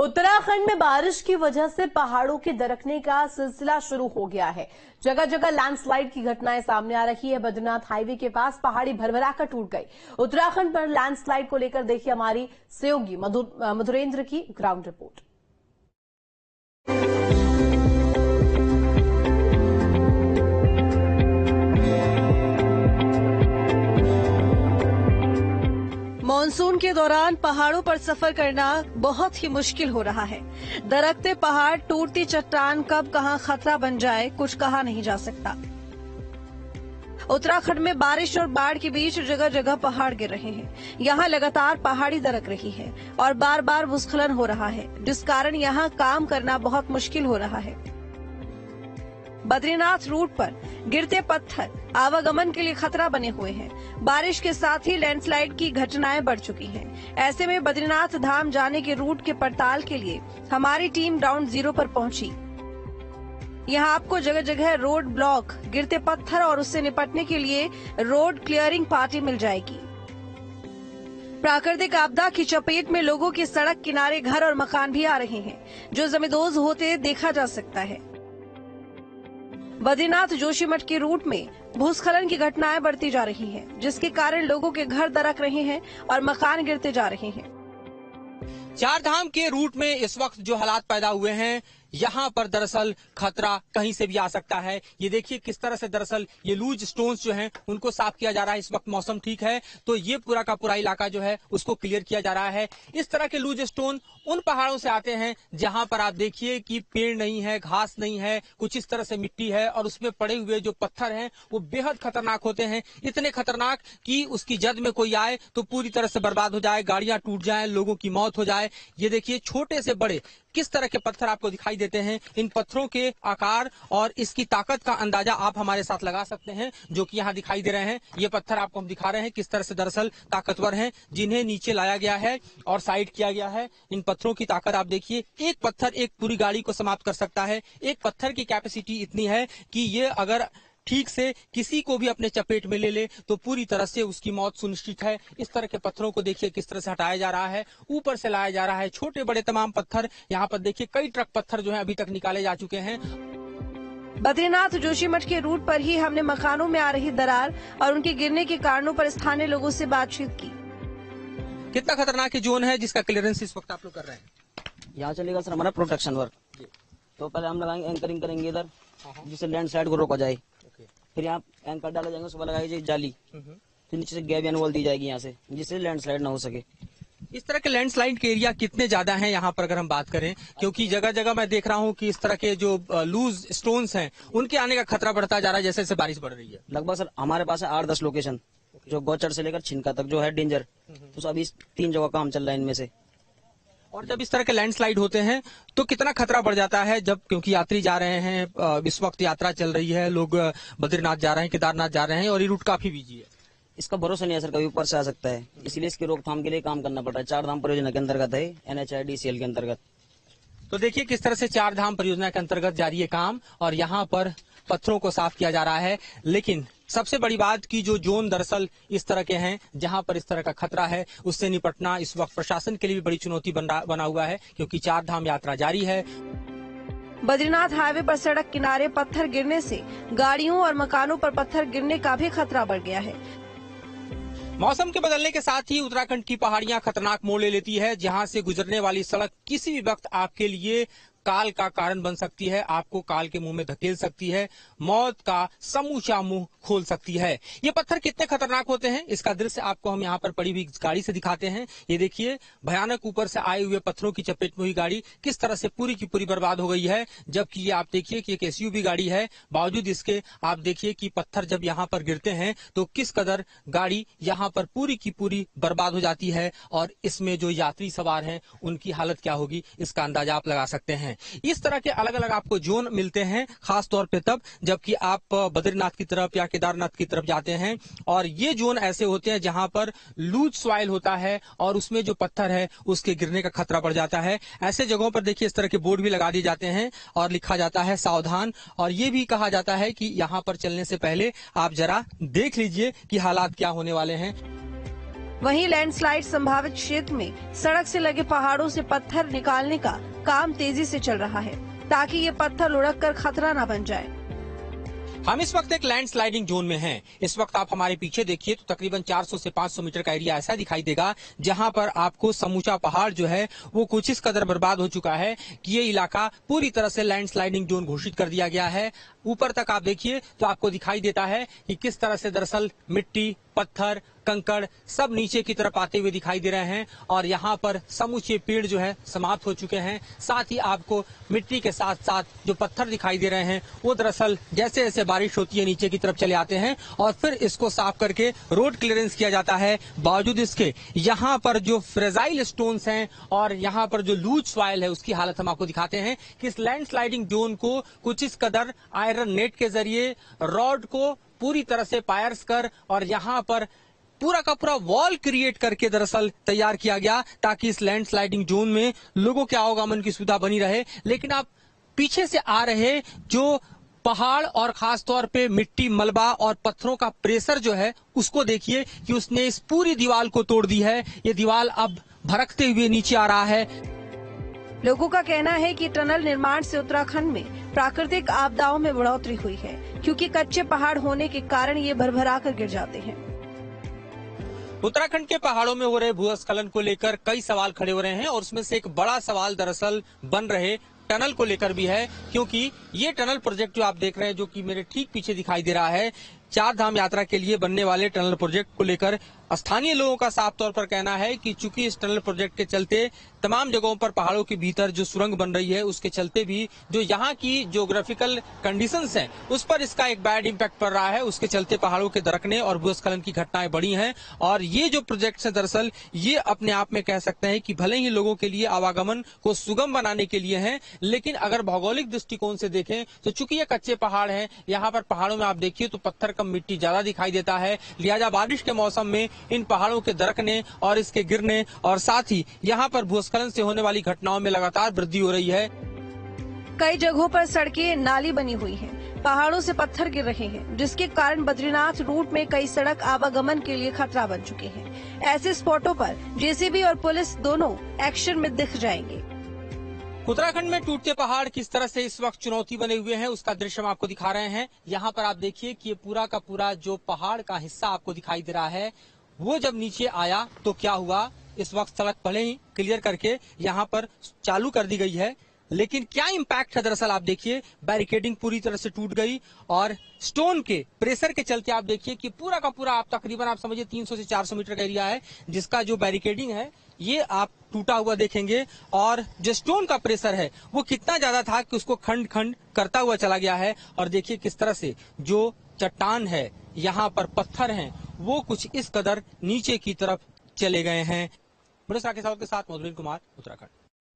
उत्तराखंड में बारिश की वजह से पहाड़ों के दरकने का सिलसिला शुरू हो गया है। जगह जगह लैंडस्लाइड की घटनाएं सामने आ रही है। बद्रीनाथ हाईवे के पास पहाड़ी भरभराकर टूट गई। उत्तराखंड पर लैंडस्लाइड को लेकर देखिए हमारी सहयोगी मधुरेंद्र की ग्राउंड रिपोर्ट। मॉनसून के दौरान पहाड़ों पर सफर करना बहुत ही मुश्किल हो रहा है। दरकते पहाड़, टूटती चट्टान, कब कहां खतरा बन जाए कुछ कहा नहीं जा सकता। उत्तराखंड में बारिश और बाढ़ के बीच जगह जगह पहाड़ गिर रहे हैं। यहां लगातार पहाड़ी दरक रही है और बार बार भूस्खलन हो रहा है, जिस कारण यहां काम करना बहुत मुश्किल हो रहा है। बद्रीनाथ रूट पर गिरते पत्थर आवागमन के लिए खतरा बने हुए हैं। बारिश के साथ ही लैंडस्लाइड की घटनाएं बढ़ चुकी हैं। ऐसे में बद्रीनाथ धाम जाने के रूट के पड़ताल के लिए हमारी टीम ग्राउंड जीरो पर पहुंची। यहां आपको जगह जगह रोड ब्लॉक, गिरते पत्थर और उससे निपटने के लिए रोड क्लियरिंग पार्टी मिल जाएगी। प्राकृतिक आपदा की चपेट में लोगों के सड़क किनारे घर और मकान भी आ रहे हैं, जो जमींदोज होते देखा जा सकता है। बद्रीनाथ जोशीमठ के रूट में भूस्खलन की घटनाएं बढ़ती जा रही हैं, जिसके कारण लोगों के घर दरक रहे हैं और मकान गिरते जा रहे हैं। चार धाम के रूट में इस वक्त जो हालात पैदा हुए हैं, यहाँ पर दरअसल खतरा कहीं से भी आ सकता है। ये देखिए किस तरह से दरअसल ये लूज स्टोन्स जो हैं उनको साफ किया जा रहा है। इस वक्त मौसम ठीक है तो ये पूरा का पूरा इलाका जो है उसको क्लियर किया जा रहा है। इस तरह के लूज स्टोन उन पहाड़ों से आते हैं जहां पर आप देखिए कि पेड़ नहीं है, घास नहीं है, कुछ इस तरह से मिट्टी है और उसमें पड़े हुए जो पत्थर हैं वो बेहद खतरनाक होते हैं। इतने खतरनाक कि उसकी जद में कोई आए तो पूरी तरह से बर्बाद हो जाए, गाड़ियां टूट जाए, लोगों की मौत हो जाए। ये देखिए छोटे से बड़े किस तरह के पत्थर आपको दिखाई देते हैं। इन पत्थरों के आकार और इसकी ताकत का अंदाजा आप हमारे साथ लगा सकते हैं, जो कि यहाँ दिखाई दे रहे हैं। ये पत्थर आपको हम दिखा रहे हैं किस तरह से दरअसल ताकतवर हैं, जिन्हें नीचे लाया गया है और साइड किया गया है। इन पत्थरों की ताकत आप देखिए, एक पत्थर एक पूरी गाड़ी को समाप्त कर सकता है। एक पत्थर की कैपेसिटी इतनी है कि ये अगर ठीक से किसी को भी अपने चपेट में ले ले तो पूरी तरह से उसकी मौत सुनिश्चित है। इस तरह के पत्थरों को देखिए किस तरह से हटाया जा रहा है, ऊपर से लाया जा रहा है। छोटे बड़े तमाम पत्थर, यहाँ पर देखिए कई ट्रक पत्थर जो है अभी तक निकाले जा चुके हैं। बद्रीनाथ जोशीमठ के रूट पर ही हमने मकानों में आ रही दरार और उनके गिरने के कारणों पर स्थानीय लोगों से बातचीत की। कितना खतरनाक जोन है जिसका क्लियरेंस इस वक्त आप लोग कर रहे हैं? यहाँ चलेगा सर हमारा प्रोटेक्शन वर्क। तो पहले हम लगाएंगे एंकरिंग करेंगे इधर, जिससे लैंडस्लाइड को रोका जाए। फिर यहाँ एंकर डाला जाएगा, उसके बाद लगाई जाएगी जाली। फिर नीचे से गैप यानी वॉल दी जाएगी यहाँ से, जिससे लैंडस्लाइड ना हो सके। इस तरह के लैंडस्लाइड के एरिया कितने ज्यादा हैं यहाँ पर अगर हम बात करें? क्योंकि जगह जगह मैं देख रहा हूँ कि इस तरह के जो लूज स्टोन्स हैं उनके आने का खतरा बढ़ता जा रहा है जैसे जैसे बारिश बढ़ रही है। लगभग सर हमारे पास है 8-10 लोकेशन, जो गौचर से लेकर छिनका तक जो है डेंजर। तो अभी 3 जगह काम चल रहा है इनमें से। और जब इस तरह के लैंडस्लाइड होते हैं तो कितना खतरा बढ़ जाता है? जब क्योंकि यात्री जा रहे हैं, इस वक्त यात्रा चल रही है, लोग बद्रीनाथ जा रहे हैं, केदारनाथ जा रहे हैं और ये रूट काफी बिजी है। इसका भरोसा नहीं है सर, कभी ऊपर से आ सकता है, इसलिए इसकी रोकथाम के लिए काम करना पड़ रहा है। 4 धाम परियोजना के अंतर्गत है, NHIDCL के अंतर्गत। तो देखिए किस तरह से 4 धाम परियोजना के अंतर्गत जारी है काम और यहाँ पर पत्थरों को साफ किया जा रहा है। लेकिन सबसे बड़ी बात की जो जोन दरअसल इस तरह के हैं जहां पर इस तरह का खतरा है, उससे निपटना इस वक्त प्रशासन के लिए भी बड़ी चुनौती बना हुआ है, क्योंकि 4 धाम यात्रा जारी है। बद्रीनाथ हाईवे पर सड़क किनारे पत्थर गिरने से गाड़ियों और मकानों पर पत्थर गिरने का भी खतरा बढ़ गया है। मौसम के बदलने के साथ ही उत्तराखंड की पहाड़ियां खतरनाक मोड़ ले लेती है, जहां से गुजरने वाली सड़क किसी भी वक्त आपके लिए काल का कारण बन सकती है, आपको काल के मुंह में धकेल सकती है, मौत का समूचा मुंह खोल सकती है। ये पत्थर कितने खतरनाक होते हैं इसका दृश्य आपको हम यहाँ पर पड़ी हुई गाड़ी से दिखाते हैं। ये देखिए भयानक ऊपर से आए हुए पत्थरों की चपेट में हुई गाड़ी किस तरह से पूरी की पूरी बर्बाद हो गई है। जबकि ये आप देखिए कि एक SUV गाड़ी है, बावजूद इसके आप देखिए कि पत्थर जब यहाँ पर गिरते हैं तो किस कदर गाड़ी यहाँ पर पूरी की पूरी बर्बाद हो जाती है और इसमें जो यात्री सवार हैं उनकी हालत क्या होगी इसका अंदाजा आप लगा सकते हैं। इस तरह के अलग अलग आपको जोन मिलते हैं, खास तौर पे तब जबकि आप बद्रीनाथ की तरफ या केदारनाथ की तरफ जाते हैं और ये जोन ऐसे होते हैं जहां पर लूज सॉइल होता है और उसमें जो पत्थर है उसके गिरने का खतरा बढ़ जाता है। ऐसे जगहों पर देखिए इस तरह के बोर्ड भी लगा दिए जाते हैं और लिखा जाता है सावधान, और ये भी कहा जाता है कि यहाँ पर चलने से पहले आप जरा देख लीजिए कि हालात क्या होने वाले हैं। वहीं लैंडस्लाइड संभावित क्षेत्र में सड़क से लगे पहाड़ों से पत्थर निकालने का काम तेजी से चल रहा है, ताकि ये पत्थर लुढ़क कर खतरा न बन जाए। हम इस वक्त एक लैंड स्लाइडिंग जोन में हैं। इस वक्त आप हमारे पीछे देखिए तो तकरीबन 400 से 500 मीटर का एरिया ऐसा दिखाई देगा जहां पर आपको समूचा पहाड़ जो है वो कुछ इस कदर बर्बाद हो चुका है कि ये इलाका पूरी तरह से लैंड स्लाइडिंग जोन घोषित कर दिया गया है। ऊपर तक आप देखिए तो आपको दिखाई देता है कि किस तरह से दरअसल मिट्टी, पत्थर, कंकड़ सब नीचे की तरफ आते हुए दिखाई दे रहे हैं और यहाँ पर समूचे पेड़ जो है समाप्त हो चुके हैं। साथ ही आपको मिट्टी के साथ साथ जो पत्थर दिखाई दे रहे हैं वो दरअसल जैसे जैसे बारिश होती है नीचे की तरफ चले आते हैं और फिर इसको साफ करके रोड क्लियरेंस किया जाता है। बावजूद इसके यहाँ पर जो फ्रेजाइल स्टोन्स हैं और यहाँ पर जो लूज सॉइल है उसकी हालत हम आपको दिखाते हैं कि इस लैंड स्लाइडिंग जोन को कुछ इस कदर आयरन नेट के जरिए रॉड को पूरी तरह से पायर्स कर और यहाँ पर पूरा का पूरा वॉल क्रिएट करके दरअसल तैयार किया गया ताकि इस लैंड स्लाइडिंग जोन में लोगों के आवागमन की सुविधा बनी रहे। लेकिन आप पीछे से आ रहे जो पहाड़ और खास तौर पे मिट्टी, मलबा और पत्थरों का प्रेशर जो है उसको देखिए कि उसने इस पूरी दीवार को तोड़ दी है। ये दीवार अब भड़कते हुए नीचे आ रहा है। लोगों का कहना है कि टनल निर्माण से उत्तराखंड में प्राकृतिक आपदाओं में बढ़ोतरी हुई है, क्योंकि कच्चे पहाड़ होने के कारण ये भरभरा कर गिर जाते हैं। उत्तराखंड के पहाड़ों में हो रहे भूस्खलन को लेकर कई सवाल खड़े हो रहे हैं और उसमें से एक बड़ा सवाल दरअसल बन रहे टनल को लेकर भी है, क्योंकि ये टनल प्रोजेक्ट जो आप देख रहे हैं जो कि मेरे ठीक पीछे दिखाई दे रहा है, 4 धाम यात्रा के लिए बनने वाले टनल प्रोजेक्ट को लेकर स्थानीय लोगों का साफ तौर पर कहना है कि चूंकि इस टनल प्रोजेक्ट के चलते तमाम जगहों पर पहाड़ों के भीतर जो सुरंग बन रही है उसके चलते भी जो यहाँ की ज्योग्राफिकल कंडीशंस हैं उस पर इसका एक बैड इम्पैक्ट पड़ रहा है। उसके चलते पहाड़ों के दरकने और भूस्खलन की घटनाएं बढ़ी हैं और ये जो प्रोजेक्ट है दरअसल ये अपने आप में कह सकते हैं कि भले ही लोगों के लिए आवागमन को सुगम बनाने के लिए है, लेकिन अगर भौगोलिक दृष्टिकोण से देखें तो चूंकि ये कच्चे पहाड़ हैं, यहाँ पर पहाड़ों में आप देखिए तो पत्थर कम मिट्टी ज्यादा दिखाई देता है, लिहाजा बारिश के मौसम में इन पहाड़ों के दरकने और इसके गिरने और साथ ही यहाँ पर भूस्खलन से होने वाली घटनाओं में लगातार वृद्धि हो रही है। कई जगहों पर सड़कें नाली बनी हुई हैं, पहाड़ों से पत्थर गिर रहे हैं, जिसके कारण बद्रीनाथ रूट में कई सड़क आवागमन के लिए खतरा बन चुके हैं। ऐसे स्पॉटों पर जेसीबी और पुलिस दोनों एक्शन में दिख जाएंगे। उत्तराखंड में टूटते पहाड़ किस तरह से इस वक्त चुनौती बने हुए हैं उसका दृश्य हम आपको दिखा रहे हैं। यहाँ पर आप देखिए कि ये पूरा का पूरा जो पहाड़ का हिस्सा आपको दिखाई दे रहा है वो जब नीचे आया तो क्या हुआ, इस वक्त सड़क भले ही क्लियर करके यहाँ पर चालू कर दी गई है, लेकिन क्या इम्पैक्ट है दरअसल आप देखिए, बैरिकेडिंग पूरी तरह से टूट गई और स्टोन के प्रेशर के चलते आप देखिए कि पूरा का पूरा आप तकरीबन आप समझिए 300 से 400 मीटर का एरिया है जिसका जो बैरिकेडिंग है ये आप टूटा हुआ देखेंगे और जो स्टोन का प्रेशर है वो कितना ज्यादा था कि उसको खंड खंड करता हुआ चला गया है। और देखिए किस तरह से जो चट्टान है, यहाँ पर पत्थर हैं, वो कुछ इस कदर नीचे की तरफ चले गए हैं। के साथ मधुरीन कुमार, उत्तराखंड।